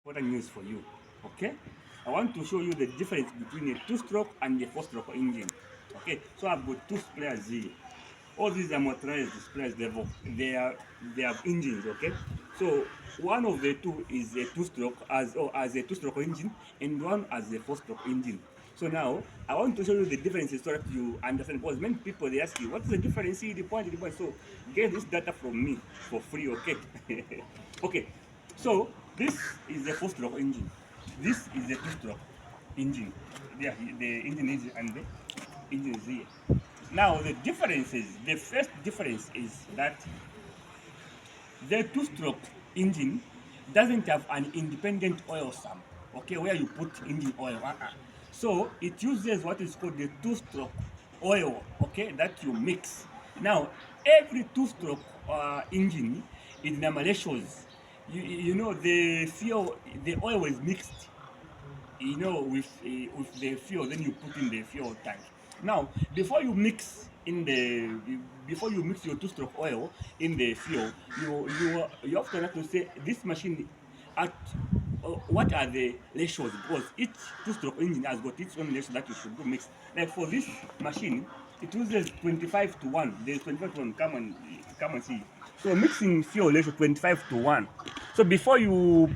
important news for you. Okay, I want to show you the difference between a two-stroke and a four-stroke engine. Okay, so I've got two sprayers here. All these are motorized sprayers. They have engines. Okay, so one of the two is a two-stroke as a two-stroke engine, and one as a four-stroke engine. So now I want to show you the differences so that you understand. Because many people they ask you what's the difference, see the point, the point. So get this data from me for free. Okay, okay. So this is the four-stroke engine. This is the two-stroke engine. There, the engine is and the engine is here. Now the difference is the first difference is that the two-stroke engine doesn't have an independent oil sump, okay, where you put engine oil. So it uses what is called the two-stroke oil, okay, that you mix. Now every two-stroke engine in the Malaysians, you know the fuel, the oil is mixed, with the fuel, then you put in the fuel tank. Now before you mix your two-stroke oil in the fuel, you have to say this machine at what are the ratios, because each two-stroke engine has got its own ratio that you should go mix. Like for this machine, it uses 25 to 1. There's 25 to 1. Come and see. So mixing fuel ratio 25 to 1. So before you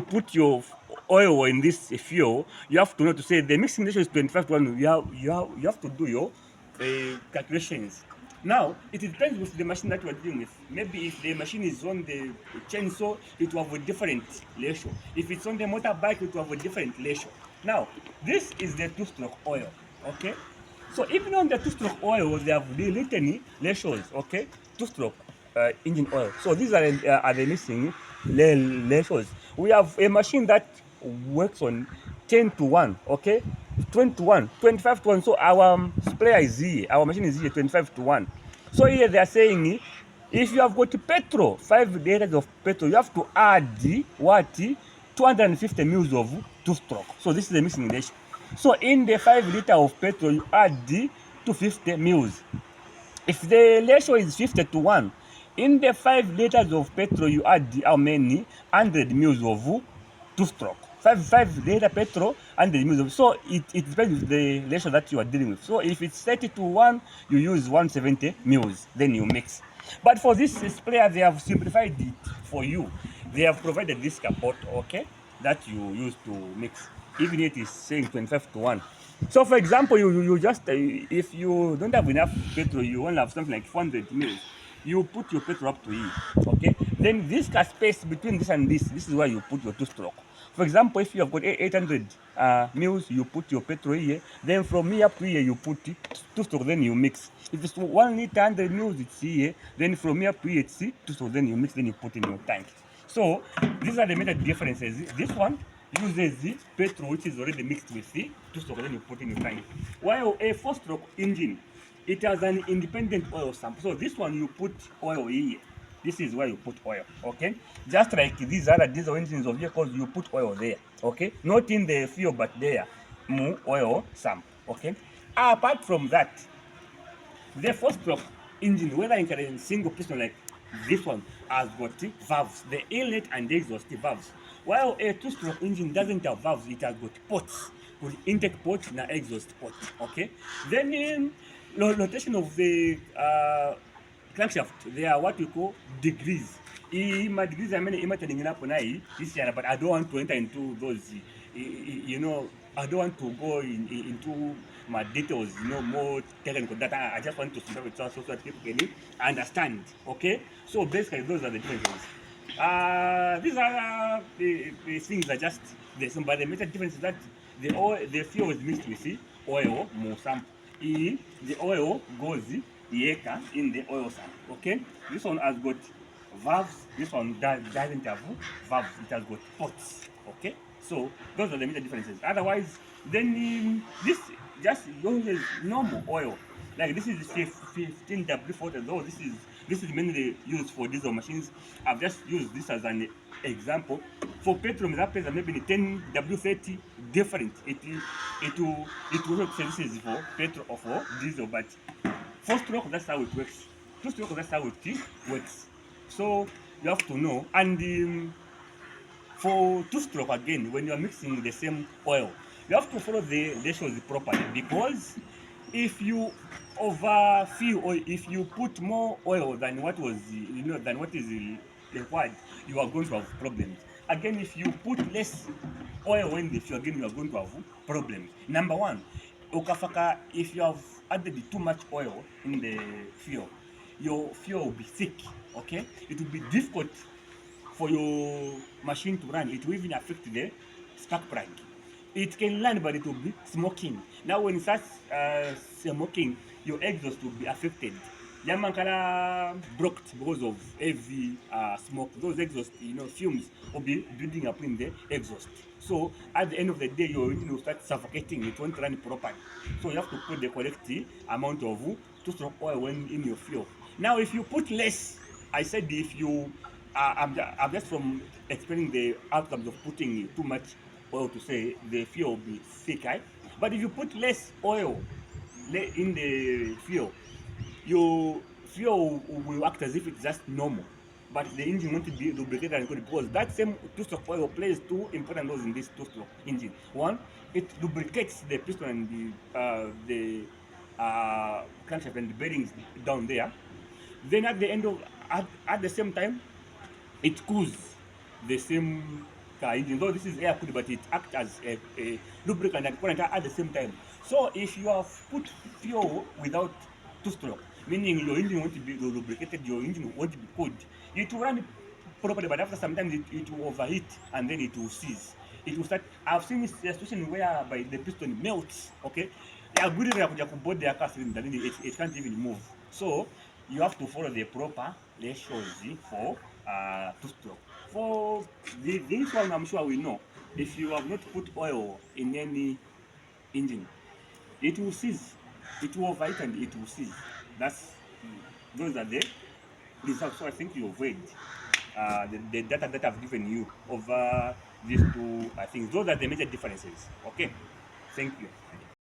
put your oil in this fuel, you have to know to say the mixing ratio is 25 to 1. You have to do your calculations. Now, it depends with the machine that you are dealing with. Maybe if the machine is on the chainsaw, it will have a different ratio. If it's on the motorbike, it will have a different ratio. Now, this is the two-stroke oil, okay? So even on the two-stroke oil, they have the written ratios, okay? Two-stroke engine oil. So these are the missing ratios. We have a machine that works on 10 to 1, okay? 20 to 1, 25 to 1. So our sprayer is here. Our machine is here, 25 to 1. So here they are saying if you have got petrol, 5 liters of petrol, you have to add what? 250 mils of two-stroke. So this is the missing ratio. So in the 5 liter of petrol, you add 250 mils. If the ratio is 50 to 1, in the 5 liters of petrol, you add how many? 100 mils of two-stroke. 5 liter petrol, 100 mils of. So it depends with the ratio that you are dealing with. So if it's 30 to 1, you use 170 mils, then you mix. But for this sprayer, they have simplified it for you. They have provided this support, okay, that you use to mix. Even it is saying 25 to 1. So for example, you just if you don't have enough petrol, you only have something like 400 mils. You put your petrol up to here, okay? Then this space between this and this is where you put your two-stroke. For example, if you have got 800 mils, you put your petrol here. Then from here up to here, you put two-stroke. Then you mix. If it's 1 liter 100 mils, it's here. Then from here up to here, it's two-stroke. Then you mix. Then you put in your tank. So these are the major differences. This one uses the petrol, which is already mixed with the two-stroke, then you put in your tank. While a four-stroke engine, it has an independent oil sample. So this one you put oil here. This is where you put oil, okay? Just like these other diesel engines of vehicles, you put oil there, okay? Not in the fuel, but there, more oil sample, okay? Apart from that, the four-stroke engine, whether in single piston like this one, has got valves, the inlet and the exhaust valves. While a two-stroke engine doesn't have valves, it has got ports, with intake port and exhaust port. Okay. Then in rotation of the crankshaft, there are what we call degrees. My degrees are many imitating up on this year, but I don't want to enter into those. I don't want to go into my details, more technical data. I just want to simplify it so that people can understand. Okay, so basically those are the differences. These are the things are just the same, but the major difference is that the fuel is mixed with the oil more sample. The oil goes the in the oil sample. Okay, this one has got valves. This one doesn't have valves. It has got ports. Okay, so those are the major differences. Otherwise, then this just uses normal oil. Like this is 15W40, though this is mainly used for diesel machines. I've just used this as an example. For petrol, that place maybe 10W30 different. It will work. This is for petrol or for diesel, but four stroke, that's how it works. Two stroke, that's how it works. So you have to know. And For two-stroke again, when you are mixing the same oil, you have to follow the ratios properly, because if you overfill, or if you put more oil than what was than what is required, you are going to have problems. Again, if you put less oil in the fuel, again you are going to have problems. Number one, ukafaka, if you have added too much oil in the fuel, your fuel will be thick. Okay, it will be difficult for your machine to run. It will even affect the spark plug. It can run, but it will be smoking. Now, when it starts smoking, your exhaust will be affected. Yamankara blocked because of heavy smoke. Those exhaust, fumes will be building up in the exhaust. So at the end of the day, your engine will start suffocating. It won't run properly. So you have to put the correct amount of two-stroke oil when in your fuel. Now, if you put less, I said if you I'm just from explaining the outcomes of putting too much oil, to say the fuel will be thick, right? But if you put less oil in the fuel, your fuel will act as if it's just normal. But the engine won't be lubricated and good, because that same two-stroke oil plays two important roles in this two-stroke engine. One, it lubricates the piston and the crankshaft and the bearings down there. Then at the end of at the same time, it cools the same car engine. Though this is air cooled, but it acts as a lubricant and coolant at the same time. So if you have put fuel without two-stroke, meaning your engine won't be lubricated, your engine won't be cooled, it will run properly, but after sometimes it will overheat and then it will seize. It will start. I've seen this situation whereby the piston melts. Okay, yeah, good enough to board their car cylinder, then it can't even move. So you have to follow the proper ratios for two-stroke. For this one, I'm sure we know. If you have not put oil in any engine, it will seize. It will overheat and it will seize. That's those are the results. So I think you avoid the data that I've given you over these two things. Those are the major differences. Okay. Thank you.